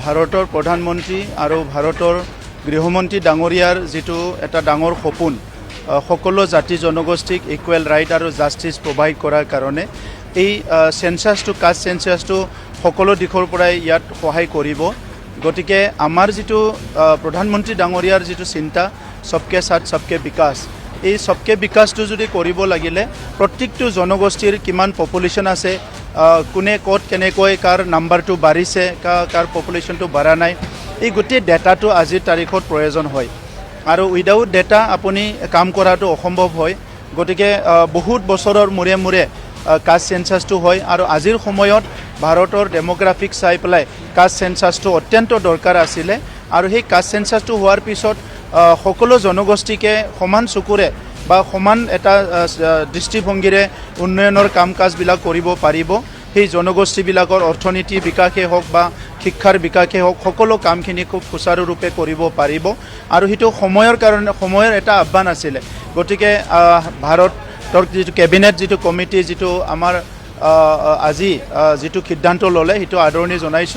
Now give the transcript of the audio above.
ভাৰতৰ প্ৰধানমন্ত্ৰী আৰু ভাৰতৰ গৃহমন্ত্ৰী ডাঙৰীয়াৰ যেটো এটা ডাঙৰ সপোন সকলো জাতি জনগোষ্ঠীক ইকুৱেল ৰাইট আৰু জাষ্টিস প্ৰভাইড কৰাৰ কাৰণে এই সেন্সাসটো কাষ্ট সেন্সাসটো সকলো দিশৰ পৰাই ইয়াত সহায় কৰিব গতিকে আমাৰ যেটো প্ৰধানমন্ত্ৰী ডাঙৰীয়াৰ যেটো চিন্তা সবকে সাথ সবকে বিকাশ এই সবকে বিকাশটো যদি কৰিব লাগিলে প্ৰত্যেকটো জনগোষ্ঠীৰ কিমান পপুলেশন আছে কোনে ক'ত কেনেকৈ কাৰ নাম্বাৰটো বাঢ়িছে কাৰ পপুলেশনটো বাঢ়া নাই এই গোটেই ডেটাটো আজিৰ তাৰিখত প্ৰয়োজন হয় আৰু উইদাউট ডেটা আপুনি কাম কৰাটো অসম্ভৱ হয় গতিকে বহুত বছৰৰ মূৰে মূৰে কাষ্ট সেন্সাসটো হয় আৰু আজিৰ সময়ত ভাৰতৰ ডেমোগ্ৰাফিক চাই পেলাই কাষ্ট সেন্সাসটো অত্যন্ত দৰকাৰ আছিল আৰু সেই কাষ্ট সেন্সাসটো হোৱাৰ পিছত সকলো জনগোষ্ঠীকে সমান চকুৰে বা সমান এটা দৃষ্টিভংগীৰে উন্নয়নৰ কাম কাজবিলাক কৰিব পাৰিব সেই জনগোষ্ঠীবিলাকৰ অৰ্থনীতি বিকাশে হওক বা শিক্ষাৰ বিকাশে হওক সকলো কামখিনি খুব সুচাৰুৰূপে কৰিব পাৰিব আৰু সেইটো সময়ৰ এটা আহ্বান আছিল গতিকে ভাৰতৰ যেটো কেবিনেট যেটো কমিটি যেটো আমাৰ আজি যেটো সিদ্ধান্ত ললে সেইটো আদৰণি জনাইছো